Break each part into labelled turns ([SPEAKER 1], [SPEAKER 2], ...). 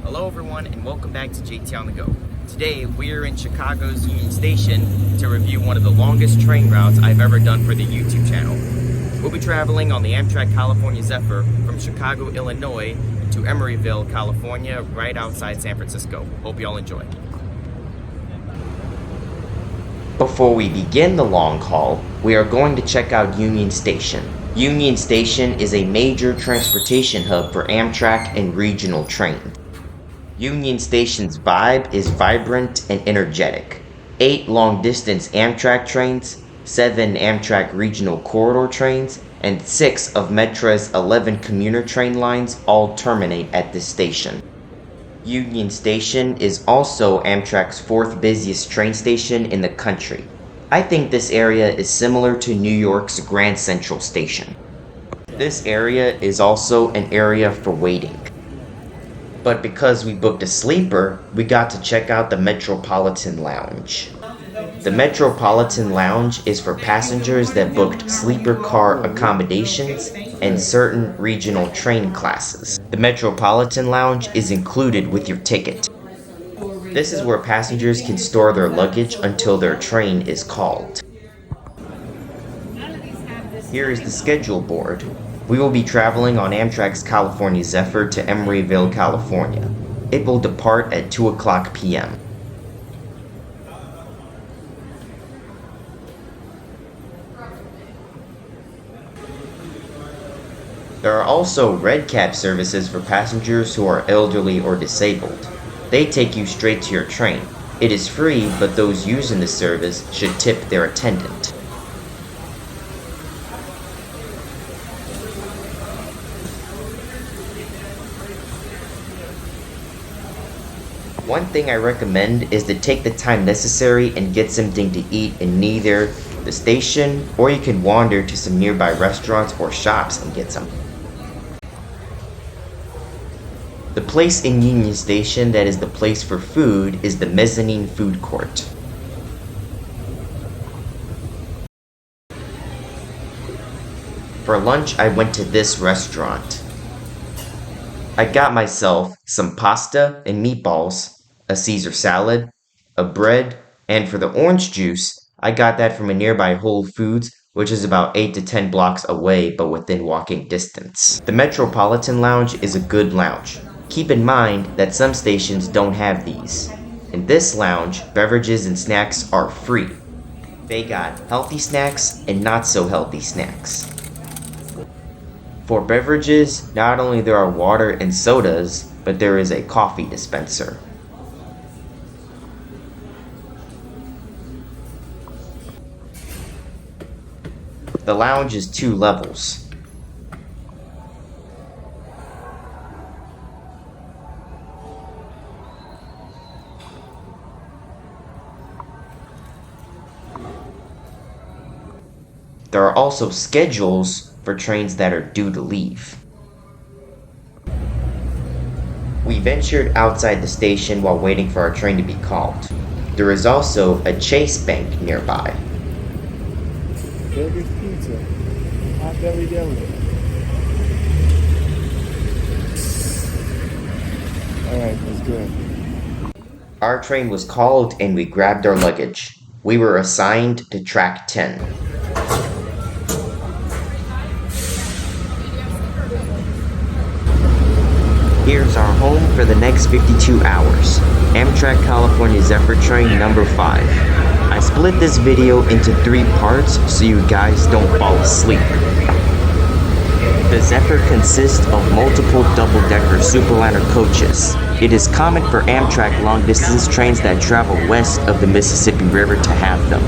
[SPEAKER 1] Hello everyone and welcome back to JT on the Go. Today we're in Chicago's Union Station to review one of the longest train routes I've ever done for the YouTube channel. We'll be traveling on the Amtrak California Zephyr from Chicago, Illinois to Emeryville, California, right outside San Francisco. Hope you all enjoy. Before we begin the long haul, we are going to check out Union Station. Union Station is a major transportation hub for Amtrak and regional trains. Union Station's vibe is vibrant and energetic. 8 long-distance Amtrak trains, 7 Amtrak regional corridor trains, and 6 of Metra's 11 commuter train lines all terminate at this station. Union Station is also Amtrak's 4th busiest train station in the country. I think this area is similar to New York's Grand Central Station. This area is also an area for waiting. But because we booked a sleeper, we got to check out the Metropolitan Lounge. The Metropolitan Lounge is for passengers that booked sleeper car accommodations and certain regional train classes. The Metropolitan Lounge is included with your ticket. This is where passengers can store their luggage until their train is called. Here is the schedule board. We will be traveling on Amtrak's California Zephyr to Emeryville, California. It will depart at 2:00 p.m. There are also red cab services for passengers who are elderly or disabled. They take you straight to your train. It is free, but those using the service should tip their attendant. One thing I recommend is to take the time necessary and get something to eat in either the station, or you can wander to some nearby restaurants or shops and get some. The place in Union Station that is the place for food is the mezzanine food court. For lunch, I went to this restaurant. I got myself some pasta and meatballs, a Caesar salad, a bread, and for the orange juice, I got that from a nearby Whole Foods, which is about 8 to 10 blocks away but within walking distance. The Metropolitan Lounge is a good lounge. Keep in mind that some stations don't have these. In this lounge, beverages and snacks are free. They got healthy snacks and not so healthy snacks. For beverages, not only there are water and sodas, but there is a coffee dispenser. The lounge is 2 levels. There are also schedules for trains that are due to leave. We ventured outside the station while waiting for our train to be called. There is also a Chase Bank nearby.
[SPEAKER 2] Burger's Pizza, Hot Deli Deli. Alright, that's good.
[SPEAKER 1] Our train was called and we grabbed our luggage. We were assigned to track 10. Here's our home for the next 52 hours. Amtrak California Zephyr train number 5. I split this video into 3 parts so you guys don't fall asleep. The Zephyr consists of multiple double-decker Superliner coaches. It is common for Amtrak long-distance trains that travel west of the Mississippi River to have them.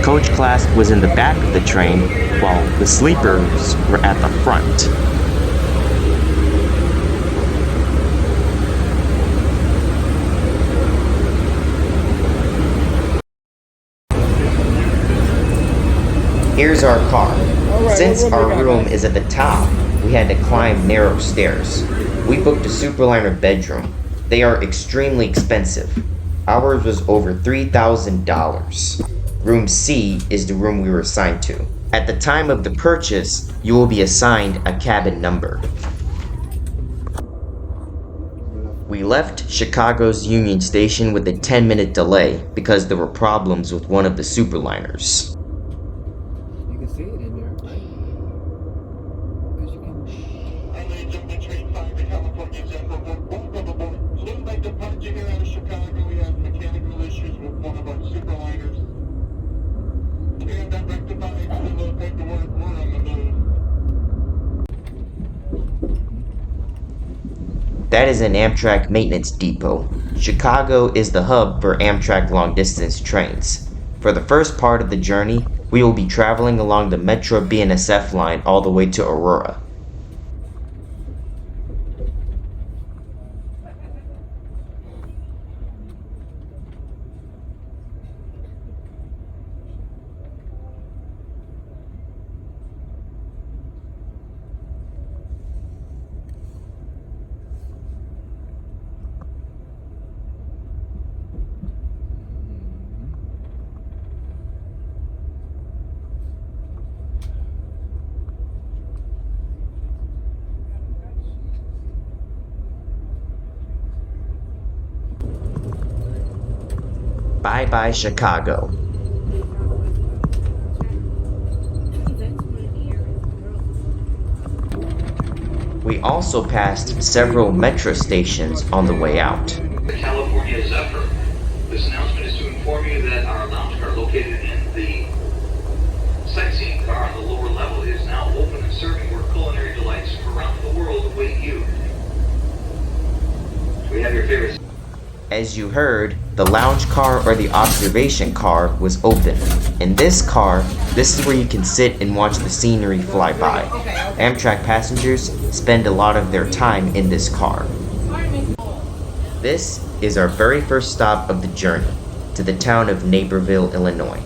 [SPEAKER 1] Coach class was in the back of the train, while the sleepers were at the front. Here's our car. Since our room is at the top, we had to climb narrow stairs. We booked a Superliner bedroom. They are extremely expensive. Ours was over $3,000. Room C is the room we were assigned to. At the time of the purchase, you will be assigned a cabin number. We left Chicago's Union Station with a 10-minute delay because there were problems with one of the superliners.
[SPEAKER 2] You can see it in there, right? Because you can.
[SPEAKER 3] I laid up the train 5 to California Zephyr. Welcome aboard. Little late departure here out of Chicago. We have mechanical issues with one of our superliners. We have that rectified. We'll take the word. We're on the move.
[SPEAKER 1] That is an Amtrak maintenance depot. Chicago is the hub for Amtrak long-distance trains. For the first part of the journey, we will be traveling along the Metro BNSF line all the way to Aurora. Bye-bye Chicago. We also passed several metro stations on the way out.
[SPEAKER 4] The California Zephyr. This announcement is to inform you that our lounge car located in the sightseeing car on the lower level is now open and serving where culinary delights from around the world await you. We have your favorites.
[SPEAKER 1] As you heard, the lounge car or the observation car was open. In this car, this is where you can sit and watch the scenery fly by. Amtrak passengers spend a lot of their time in this car. This is our very first stop of the journey, to the town of Naperville, Illinois.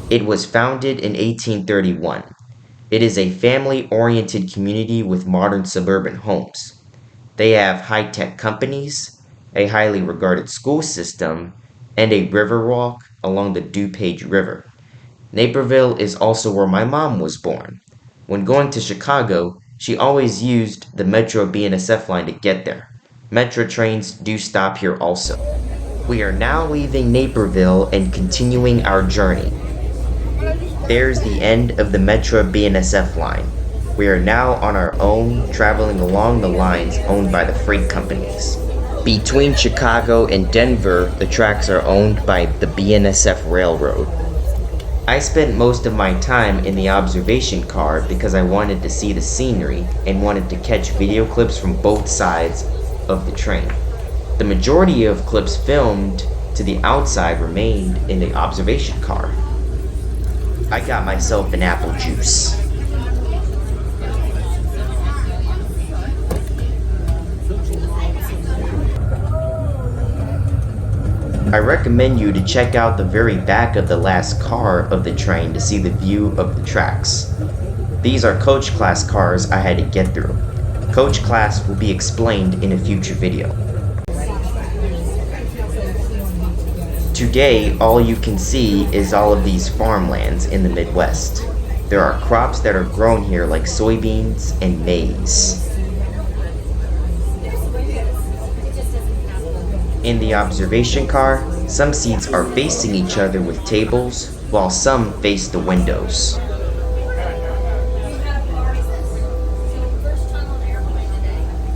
[SPEAKER 1] It was founded in 1831. It is a family-oriented community with modern suburban homes. They have high-tech companies, a highly regarded school system, and a river walk along the DuPage River. Naperville is also where my mom was born. When going to Chicago, she always used the Metro BNSF line to get there. Metro trains do stop here also. We are now leaving Naperville and continuing our journey. There's the end of the Metro BNSF line. We are now on our own, traveling along the lines owned by the freight companies. Between Chicago and Denver, the tracks are owned by the BNSF Railroad. I spent most of my time in the observation car because I wanted to see the scenery and wanted to catch video clips from both sides of the train. The majority of clips filmed to the outside remained in the observation car. I got myself an apple juice. I recommend you to check out the very back of the last car of the train to see the view of the tracks. These are coach class cars I had to get through. Coach class will be explained in a future video. Today, all you can see is all of these farmlands in the Midwest. There are crops that are grown here like soybeans and maize. In the observation car, some seats are facing each other with tables, while some face the windows.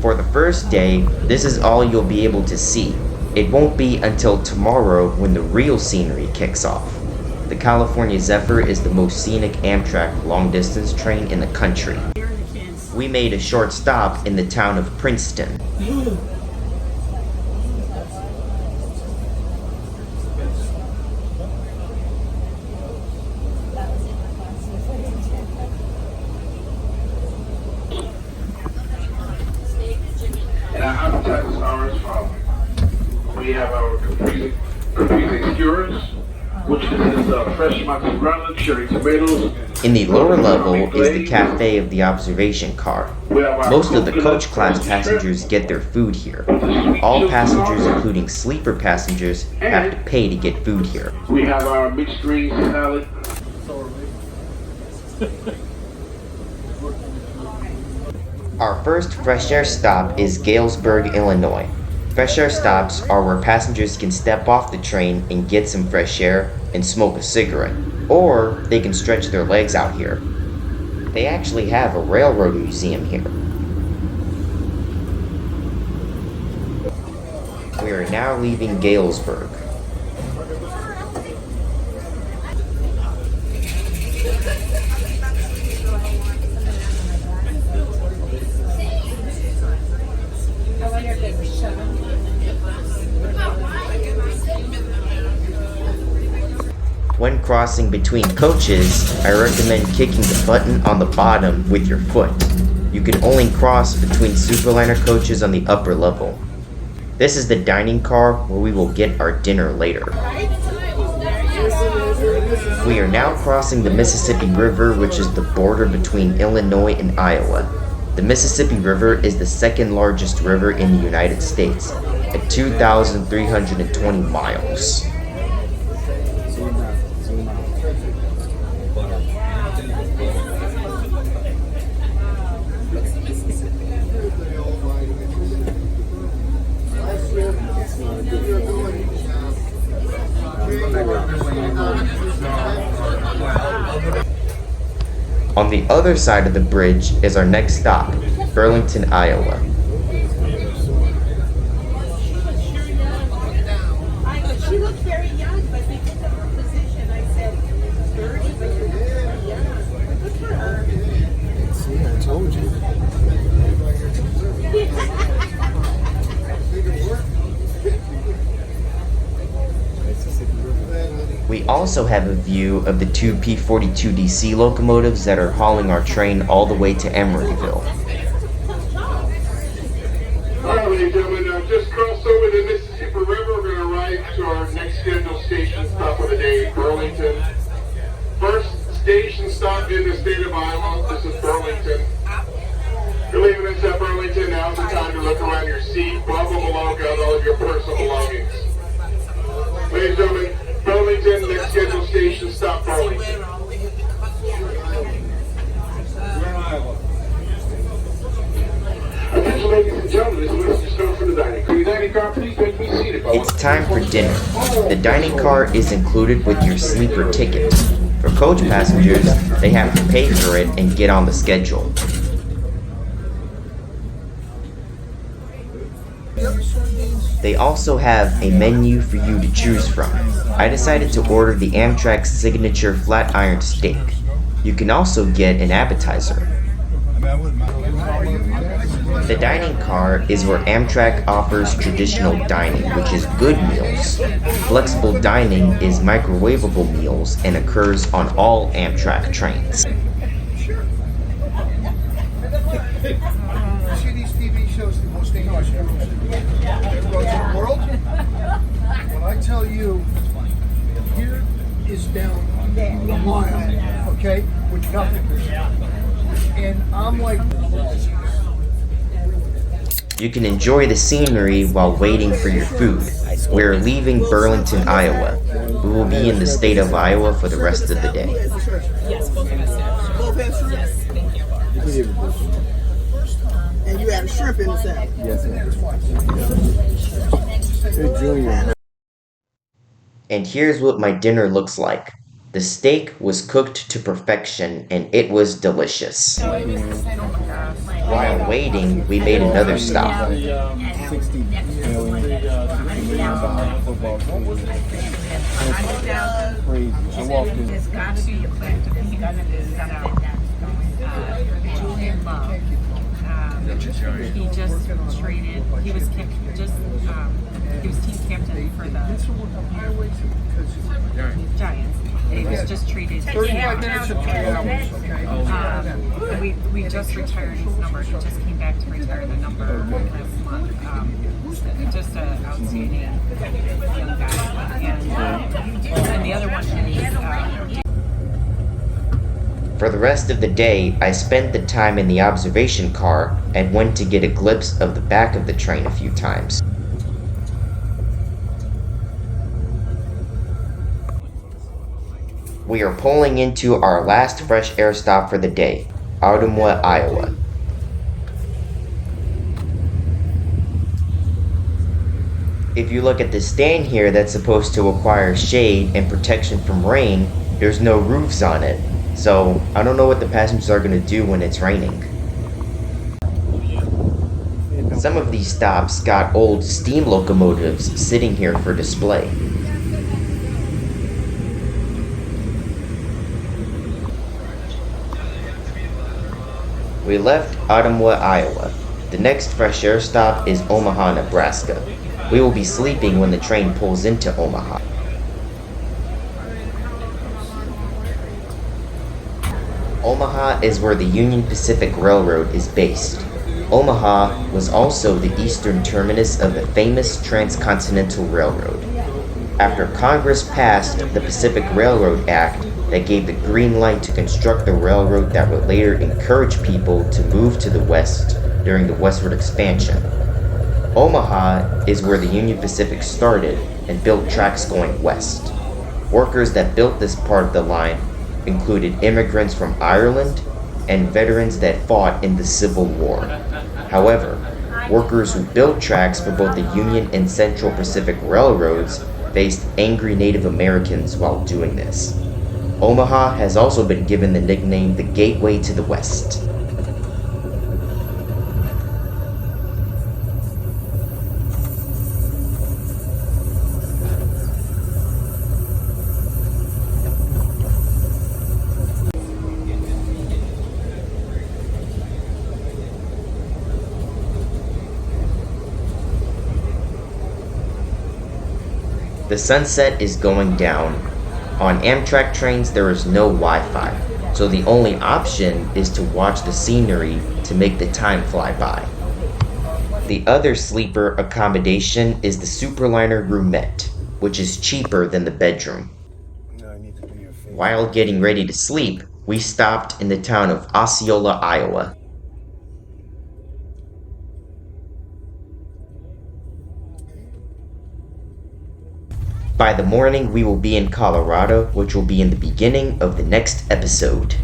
[SPEAKER 1] For the first day, this is all you'll be able to see. It won't be until tomorrow when the real scenery kicks off. The California Zephyr is the most scenic Amtrak long-distance train in the country. We made a short stop in the town of Princeton.
[SPEAKER 3] And our appetizers are as follows. We have our caprese skewers, which consists of fresh mozzarella, cherry tomatoes.
[SPEAKER 1] In the lower level is the cafe of the observation car. Most of the coach class passengers get their food here. All passengers, including sleeper passengers, have to pay to get food here.
[SPEAKER 3] We have our mixed green salad.
[SPEAKER 1] Our first fresh air stop is Galesburg, Illinois. Fresh air stops are where passengers can step off the train and get some fresh air and smoke a cigarette, or they can stretch their legs out here. They actually have a railroad museum here. We are now leaving Galesburg. When crossing between coaches, I recommend kicking the button on the bottom with your foot. You can only cross between Superliner coaches on the upper level. This is the dining car where we will get our dinner later. We are now crossing the Mississippi River, which is the border between Illinois and Iowa. The Mississippi River is the second largest river in the United States, at 2,320 miles. On the other side of the bridge is our next stop, Burlington, Iowa.
[SPEAKER 5] She looked very young, but because of her position, I said 30, but you're very young. Look at her.
[SPEAKER 2] See, I told you.
[SPEAKER 1] We also have a view of the two P-42DC locomotives that are hauling our train all the way to Emeryville.
[SPEAKER 3] Alright, ladies and gentlemen, just crossed over the Mississippi River. We're going to arrive to our next scheduled station stop of the day, Burlington. First station stop in the state of Iowa. This is Burlington. You're leaving us at Burlington. Now's the time to look around your seat. Above and below, got all of your personal belongings. Ladies and gentlemen, Burlington, next scheduled station stop, Burlington. Attention, ladies and gentlemen, this is Mr. Stone for the dining. Could your dining car please make me seated?
[SPEAKER 1] It's time for dinner. The dining car is included with your sleeper ticket. For coach passengers, they have to pay for it and get on the schedule. They also have a menu for you to choose from. I decided to order the Amtrak signature flat iron steak. You can also get an appetizer. The dining car is where Amtrak offers traditional dining, which is good meals. Flexible dining is microwavable meals and occurs on all Amtrak trains.
[SPEAKER 6] See these TV shows, the most dangerous roads in the world? When I tell you, here is down a mile, okay, with nothing. And I'm like...
[SPEAKER 1] You can enjoy the scenery while waiting for your food. We're leaving Burlington, Iowa. We will be in the state of Iowa for the rest of the day.
[SPEAKER 5] Yes, both of us. Both have shrimp? Yes, thank you. And you have shrimp in the salad?
[SPEAKER 2] Yes, ma'am. Hey, Junior.
[SPEAKER 1] And here's what my dinner looks like. The steak was cooked to perfection and it was delicious. While waiting, we made another stop.
[SPEAKER 2] $60 million football team. Crazy. I walked in.
[SPEAKER 7] There's got to be a plan to be done is Julian Love. He just traded. He was team captain for the Giants. He was just treated.
[SPEAKER 6] 35 minutes and 3 hours, okay?
[SPEAKER 7] We just retired his number. He just came back to retire the number last month. Just an outstanding young guy. And the other one is.
[SPEAKER 1] For the rest of the day, I spent the time in the observation car and went to get a glimpse of the back of the train a few times. We are pulling into our last fresh air stop for the day, Ottumwa, Iowa. If you look at the stand here that's supposed to acquire shade and protection from rain, there's no roofs on it. So I don't know what the passengers are going to do when it's raining. Some of these stops got old steam locomotives sitting here for display. We left Ottumwa, Iowa. The next fresh air stop is Omaha, Nebraska. We will be sleeping when the train pulls into Omaha. Omaha is where the Union Pacific Railroad is based. Omaha was also the eastern terminus of the famous Transcontinental Railroad. After Congress passed the Pacific Railroad Act that gave the green light to construct the railroad that would later encourage people to move to the west during the westward expansion. Omaha is where the Union Pacific started and built tracks going west. Workers that built this part of the line included immigrants from Ireland and veterans that fought in the Civil War. However, workers who built tracks for both the Union and Central Pacific Railroads faced angry Native Americans while doing this. Omaha has also been given the nickname the Gateway to the West. The sunset is going down. On Amtrak trains, there is no Wi-Fi, so the only option is to watch the scenery to make the time fly by. The other sleeper accommodation is the Superliner roomette, which is cheaper than the bedroom. While getting ready to sleep, we stopped in the town of Osceola, Iowa. By the morning, we will be in Colorado, which will be in the beginning of the next episode.